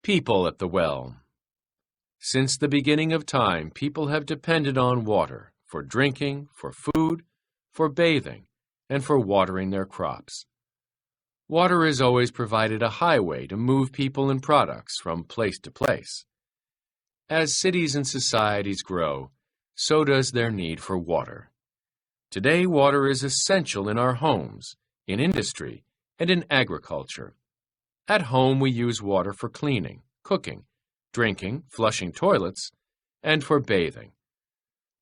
People at the well. Since the beginning of time, people have depended on water for drinking, for food, for bathing, and for watering their crops. Water has always provided a highway to move people and products from place to place. As cities and societies grow, so does their need for water. Today, water is essential in our homes, in industry, and in agriculture. At home, we use water for cleaning, cooking, drinking, flushing toilets, and for bathing.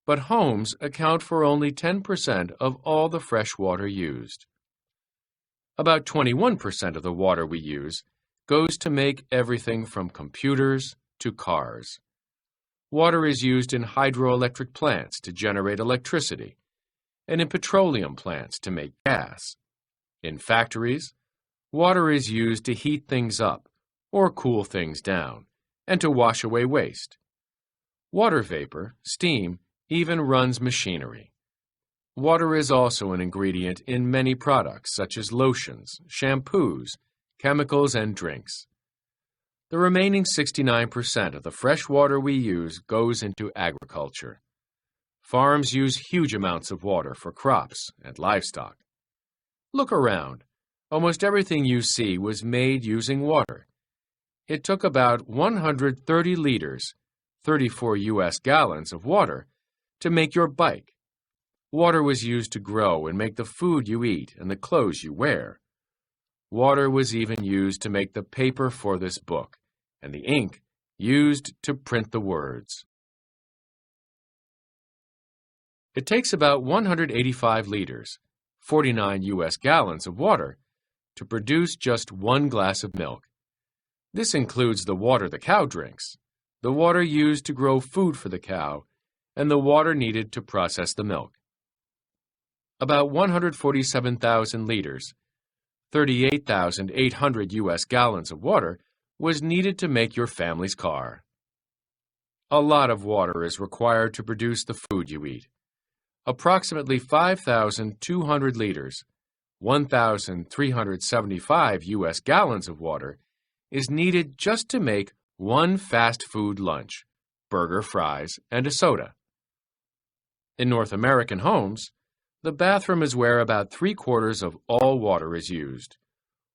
But homes account for only 10% of all the fresh water used. About 21% of the water we use goes to make everything from computers to cars. Water is used in hydroelectric plants to generate electricity, and in petroleum plants to make gas. In factories, water is used to heat things up or cool things down, and to wash away waste. Water vapor, steam, even runs machinery. Water is also an ingredient in many products such as lotions, shampoos, chemicals, and drinks. The remaining 69% of the fresh water we use goes into agriculture. Farms use huge amounts of water for crops and livestock. Look around. Almost everything you see was made using water. It took about 130 liters, 34 U.S. gallons of water, to make your bike. Water was used to grow and make the food you eat and the clothes you wear. Water was even used to make the paper for this book, and the ink used to print the words. It takes about 185 liters, 49 U.S. gallons of water, to produce just one glass of milk. This includes the water the cow drinks, the water used to grow food for the cow, and the water needed to process the milk. About 147,000 liters, 38,800 U.S. gallons of water was needed to make your family's car. A lot of water is required to produce the food you eat. Approximately 5,200 liters, 1,375 U.S. gallons of water is needed just to make one fast food lunch, burger, fries, and a soda. In North American homes, the bathroom is where about 3/4 of all water is used.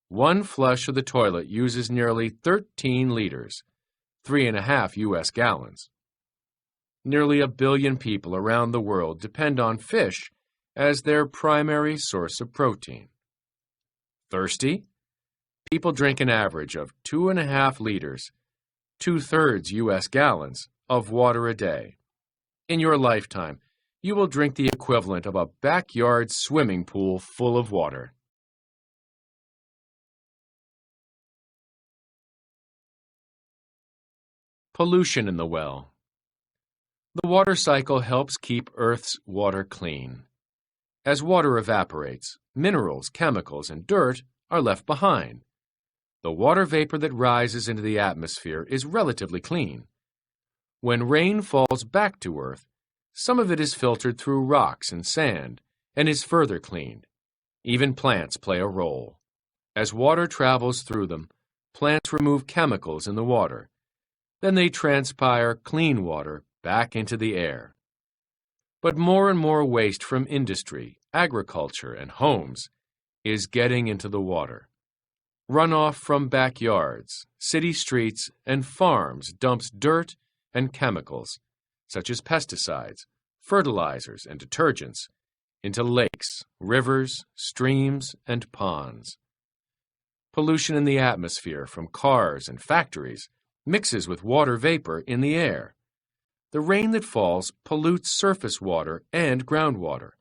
One flush of the toilet uses nearly 13 liters, 3.5 U.S. gallons. Nearly 1 billion people around the world depend on fish as their primary source of protein. Thirsty? People drink an average of 2.5 liters, 2/3 U.S. gallons, of water a day. In your lifetime, you will drink the equivalent of a backyard swimming pool full of water. Pollution in the well. The water cycle helps keep Earth's water clean. As water evaporates, minerals, chemicals, and dirt are left behind. The water vapor that rises into the atmosphere is relatively clean. When rain falls back to Earth, some of it is filtered through rocks and sand and is further cleaned. Even plants play a role. As water travels through them, plants remove chemicals in the water. Then they transpire clean water back into the air. But more and more waste from industry, agriculture, and homes is getting into the water. Runoff from backyards, city streets, and farms dumps dirt and chemicals, such as pesticides, fertilizers, and detergents, into lakes, rivers, streams, and ponds. Pollution in the atmosphere from cars and factories mixes with water vapor in the air. The rain that falls pollutes surface water and groundwater.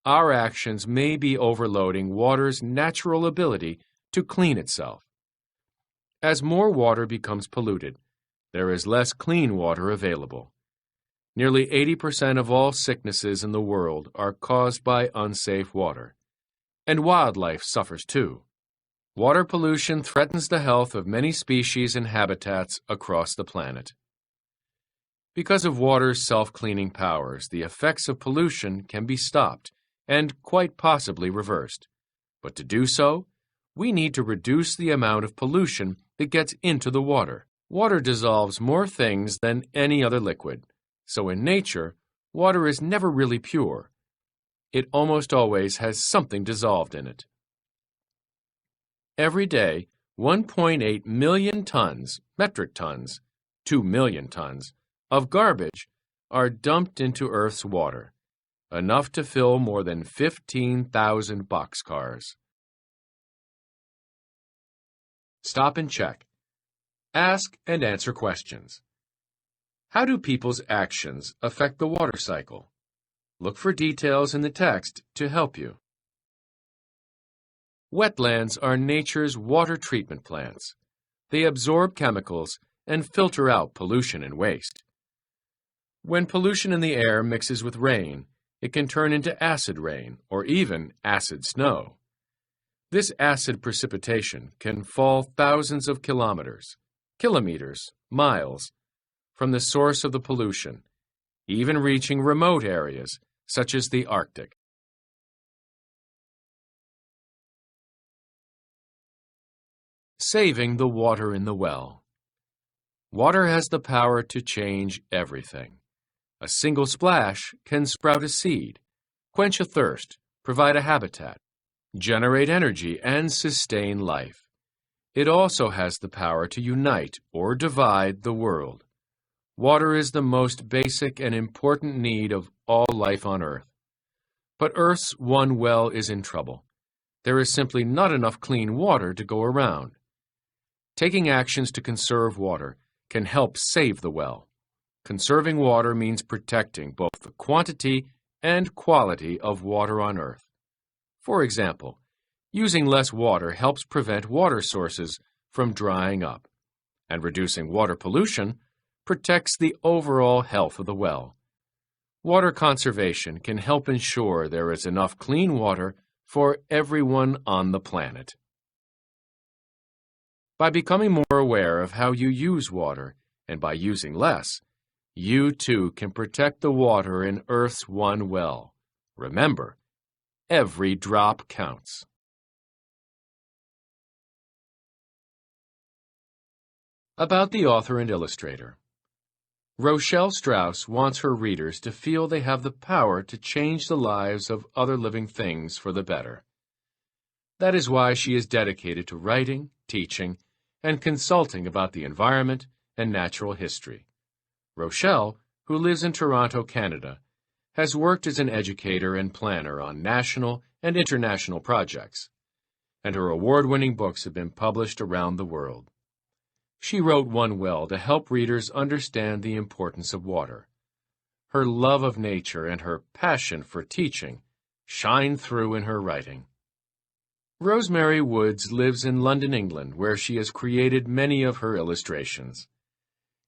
Our actions may be overloading water's natural ability to clean itself. As more water becomes polluted, there is less clean water available. Nearly 80% of all sicknesses in the world are caused by unsafe water, and wildlife suffers too. Water pollution threatens the health of many species and habitats across the planet. Because of water's self-cleaning powers, the effects of pollution can be stopped and quite possibly reversed. But to do so, we need to reduce the amount of pollution that gets into the water. Water dissolves more things than any other liquid, so in nature, water is never really pure. It almost always has something dissolved in it. Every day, 1.8 million tons, metric tons, 2 million tons, of garbage are dumped into Earth's water, enough to fill more than 15,000 boxcars. Stop and check. Ask and answer questions. How do people's actions affect the water cycle? Look for details in the text to help you. Wetlands are nature's water treatment plants. They absorb chemicals and filter out pollution and waste. When pollution in the air mixes with rain, it can turn into acid rain or even acid snow. This acid precipitation can fall thousands of kilometers, miles, from the source of the pollution, even reaching remote areas such as the Arctic. Saving the water in the well. Water has the power to change everything. A single splash can sprout a seed, quench a thirst, provide a habitat, generate energy, and sustain life. It also has the power to unite or divide the world. Water is the most basic and important need of all life on Earth. But Earth's one well is in trouble. There is simply not enough clean water to go around. Taking actions to conserve water can help save the well. Conserving water means protecting both the quantity and quality of water on Earth. For example, using less water helps prevent water sources from drying up, and reducing water pollution protects the overall health of the well. Water conservation can help ensure there is enough clean water for everyone on the planet. By becoming more aware of how you use water, and by using less, you too can protect the water in Earth's one well. Remember, every drop counts. About the author and illustrator. Rochelle Strauss wants her readers to feel they have the power to change the lives of other living things for the better. That is why she is dedicated to writing, teaching, and consulting about the environment and natural history. Rochelle, who lives in Toronto, Canada, has worked as an educator and planner on national and international projects, and her award-winning books have been published around the world. She wrote One Well to help readers understand the importance of water. Her love of nature and her passion for teaching shine through in her writing. Rosemary Woods lives in London, England, where she has created many of her illustrations.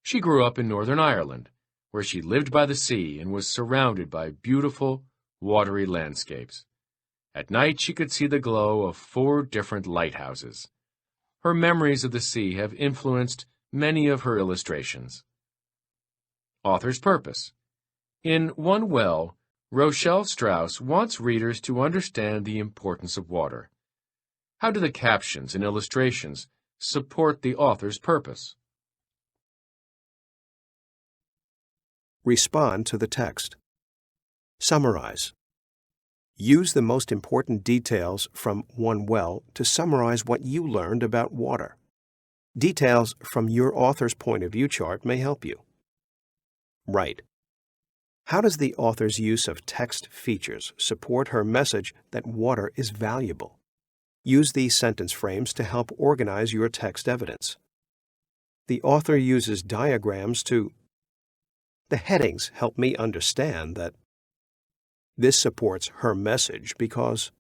She grew up in Northern Ireland, where she lived by the sea and was surrounded by beautiful, watery landscapes. At night, she could see the glow of 4 different lighthouses. Her memories of the sea have influenced many of her illustrations. Author's purpose. In One Well, Rochelle Strauss wants readers to understand the importance of water. How do the captions and illustrations support the author's purpose? Respond to the text. Summarize. Use the most important details from One Well to summarize what you learned about water. Details from your author's point of view chart may help you. Write. How does the author's use of text features support her message that water is valuable? Use these sentence frames to help organize your text evidence. The author uses diagrams to. The headings help me understand that. This supports her message because